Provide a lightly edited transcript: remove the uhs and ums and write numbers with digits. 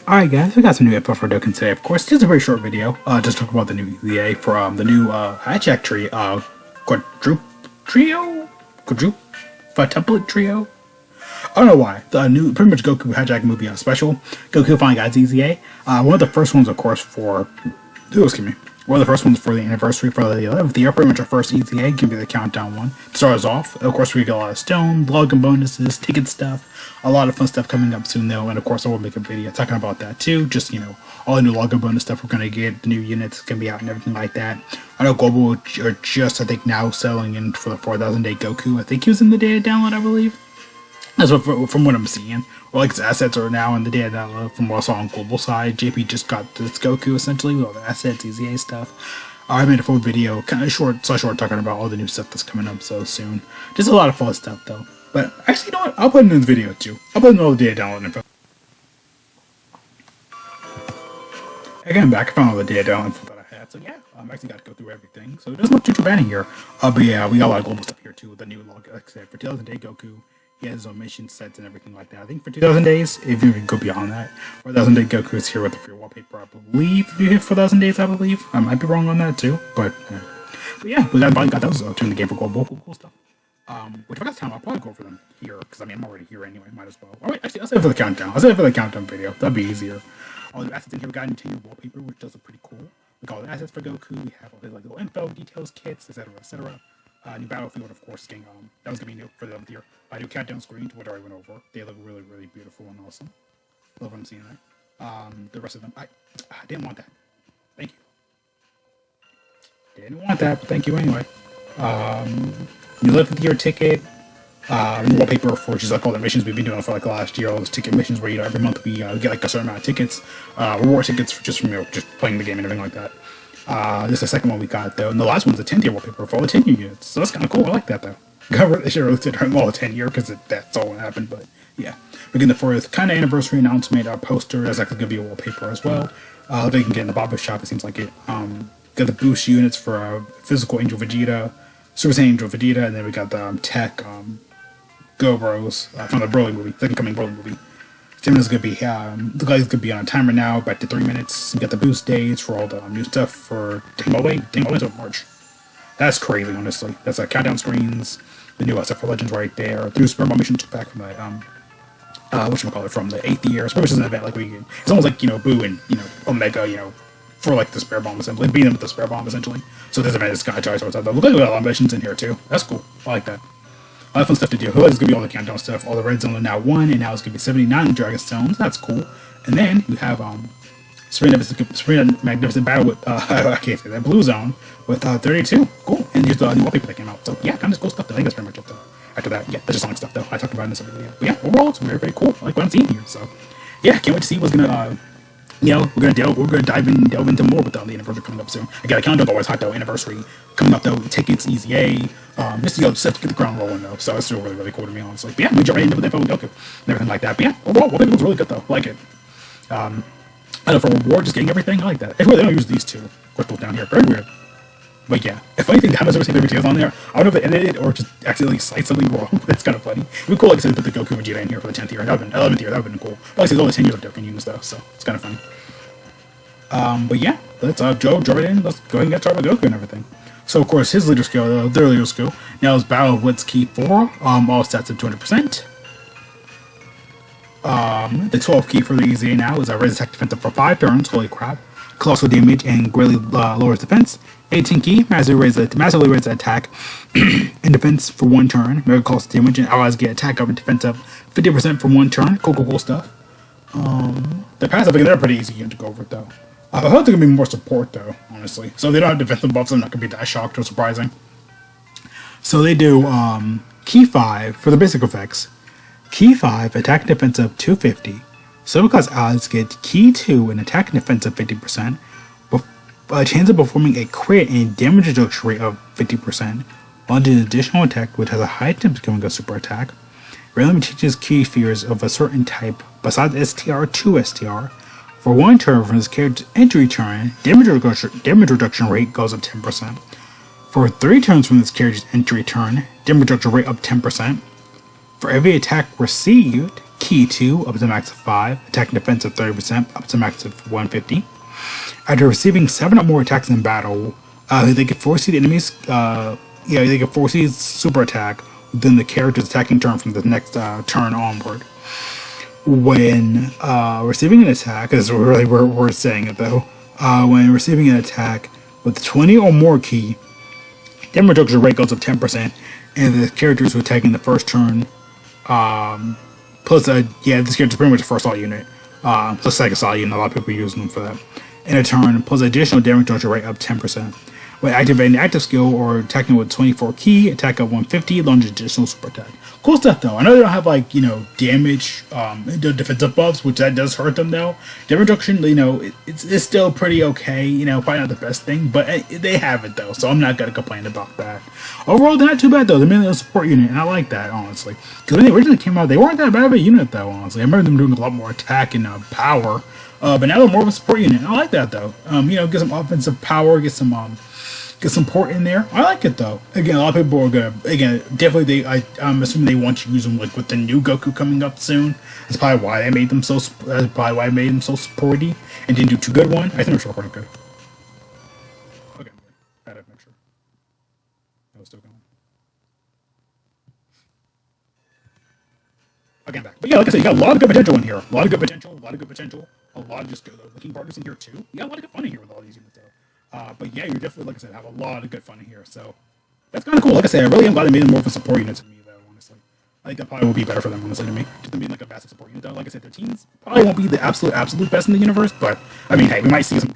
Alright guys, we got some new info for Dokkan today. Of course, just a very short video. Just talk about the new EZA for the new HATCHIYACK tree, quadruple trio. I don't know why. The new, pretty much Goku HATCHIYACK movie special. Goku finally got his EZA. One of the first ones, of course, for one of the first ones for the anniversary for the 11th year. Pretty much our first EZA. Give you the countdown one. Starts off. Of course, we get a lot of stone, login bonuses, ticket stuff. A lot of fun stuff coming up soon though, and of course I will make a video talking about that too. Just, you know, all the new login bonus stuff we're gonna get, the new units gonna be out and everything like that. I know Global are just, I think, now selling in for the 4,000 day Goku. I think he was in the data download, I believe. That's what, from what I'm seeing. Or like his assets are now in the data download from what I saw on Global side. JP just got this Goku essentially with all the assets, EZA stuff. I made a full video, kind of short, talking about all the new stuff that's coming up so soon. Just a lot of fun stuff though. But actually, you know what? I'll put it in the video too. I'll put in all the data download info. Again, back, I found all the data download info that I had. So yeah, I actually got to go through everything. So there's no too bad in here. But yeah, we got a lot of global stuff here too. The new log, like I said, for 2,000 day Goku, he has his own mission sets and everything like that. I think for 2,000 days, if you go beyond that, 4,000 day Goku is here with the free wallpaper. I believe if you hit 4,000 days, I believe. I might be wrong on that too, but yeah, we got those too in the game for global cool stuff. Which if I got time, I'll probably go over them here, because I mean, I'm already here anyway, might as well. Alright, actually, I'll save it for the countdown. I'll save it for the countdown video. That'd be easier. All the assets in here, we got a 10-year wallpaper, which does look pretty cool. We got all the assets for Goku, we have all the like, little info, details, kits, etc., etc. New battlefield, of course, getting, that was gonna be new for the 11th year. New countdown screens, which I already went over. They look really, really beautiful and awesome. Love what I'm seeing there. The rest of them, I didn't want that. Thank you. Didn't want that, but thank you anyway. New 11th year ticket, new wallpaper for just like all the missions we've been doing for like the last year, all those ticket missions where, you know, every month we get like a certain amount of tickets, reward tickets for just from, you know, just playing the game and everything like that. This is the second one we got though, and the last one's the 10th year wallpaper for all the 10-year units, so that's kind of cool. I like that though. They should have released it during all the 10-year because that's all what happened, but yeah. We're getting the fourth kind of anniversary announcement poster. That's actually going to be a wallpaper as well. They can get in the Baba shop, it seems like it. Got the boost units for physical Angel Vegeta, Super Saiyan Angel Vegeta, and then we got the tech Go Bros from the Broly movie, second coming Broly movie. Stamina's gonna be the guy's gonna be on a timer now, back to 3 minutes. You got the boost days for all the new stuff for Dangway of March. That's crazy, honestly. That's countdown screens, the new stuff for Legends right there. Through Sperm Bomb Mission 2 pack from the whatchamacallit, from the 8th year. Sperm Mission is an event like it's almost like, you know, Boo and, you know, Omega, you know, for like the spare bomb assembly, beating them with the spare bomb essentially. So this event is kind of charged outside though. Look like we got a lot of missions in here too. That's cool. I like that. A lot of fun stuff to do. It's gonna be all the countdown stuff. All the red zone are now 1, and now it's gonna be 79 Dragon Stones. That's cool. And then you have Spring Magnificent Battle with I can't say that, Blue Zone with 32. Cool. And here's the new wallpaper that came out. So yeah, kind of cool stuff though. I think that's pretty much it though. After that, yeah, that's just Sonic stuff though. I talked about it in this other video. But yeah, overall it's very, very cool. I like what I'm seeing here. So yeah, can't wait to see what's gonna you know, we're gonna delve into more with the anniversary coming up soon. Again, the countdown's always hot though. Anniversary coming up though. Tickets, EZA, just, you know, just to get the ground rolling though. So it's still really, really cool to me, honestly. But yeah, we jump right into the info with Goku and everything like that. But yeah, overall, wallpaper looks really good though. I like it. I know for reward, just getting everything, I like that. It's weird they don't use these two crystals down here. Very weird. But yeah, if anything, I haven't ever seen the videos on there. I don't know if they edited it or just accidentally cite something wrong. That's kind of funny. It'd be cool, like I said, to put the Goku Vegeta in here for the 10th year. That would have been 11th year. That would have been cool. But like I said, all the 10 years of Dokkan units though, so it's kind of funny. But yeah, let's jump right in. Let's go ahead and get started with Goku and everything. So of course, his leader skill, their leader skill, now is Battle of Wits Key 4. All stats of 200%. The 12 key for the EZA now is a raise attack defensive for 5 turns. Holy crap! Colossal damage and greatly lowers defense. 18 key massively raises attack and defense for 1 turn. Mega colossal damage and allies get attack up and defense up 50% for 1 turn. Cool stuff. The passive, they're pretty easy to go over though. I hope they're gonna be more support though, honestly. So they don't have defensive buffs. I'm not gonna be that shocked or surprising. So they do key 5 for the basic effects. Key 5 attack and defense up 250. So class allies get key 2 and attack and defense up 50%. A chance of performing a crit and damage reduction rate of 50%. Launches an additional attack which has a high chance of becoming a super attack. Randomly changes key fears of a certain type besides STR to STR. For 1 turn from this character's entry turn, damage reduction rate goes up 10%. For 3 turns from this character's entry turn, damage reduction rate up 10%. For every attack received, Ki 2 up to max of 5, attack and defense of 30% up to max of 150. After receiving 7 or more attacks in battle, they can foresee the enemy's they can foresee super attack within the character's attacking turn from the next turn onward. When receiving an attack, this is really where we're saying it though. When receiving an attack with 20 or more Ki, damage reduction rate goes up 10%, and the characters who attack in the first turn, plus this character's pretty much a first assault unit. Plus second assault unit, a lot of people use them for that. In a turn, plus additional damage reduction rate up 10%. When activating an active skill or attacking with 24 Ki, attack at 150, launch additional super attack. Cool stuff though. I know they don't have like, damage, defensive buffs, which that does hurt them though. Damage reduction, it's still pretty okay, probably not the best thing, but they have it though, so I'm not gonna complain about that. Overall, they're not too bad though. They're mainly a support unit, and I like that, honestly. Because when they originally came out, they weren't that bad of a unit though, honestly. I remember them doing a lot more attack and power, but now they're more of a support unit. I like that though. Get some offensive power, get some port in there. I like it though. Again, a lot of people are gonna. Again, definitely I'm assuming they want to use them like with the new Goku coming up soon. That's probably why they made them so. That's probably why I made them so supporty and didn't do too good one. I think they're still pretty good. Okay, I had to make sure. That was still going. Okay, I'm back. But yeah, like I said, you got a lot of good potential in here. A lot of good potential. A lot of just good looking partners in here too. You got a lot of good fun in here with all these units though. But yeah, you're definitely, like I said, have a lot of good fun in here. So that's kind of cool. Like I said, I really am glad they made them more of a support unit to me, though, honestly. I think that probably will be better for them, honestly, to me. Just them being like a massive support unit, though. Like I said, their teams probably won't be the absolute best in the universe, but I mean, hey, we might see some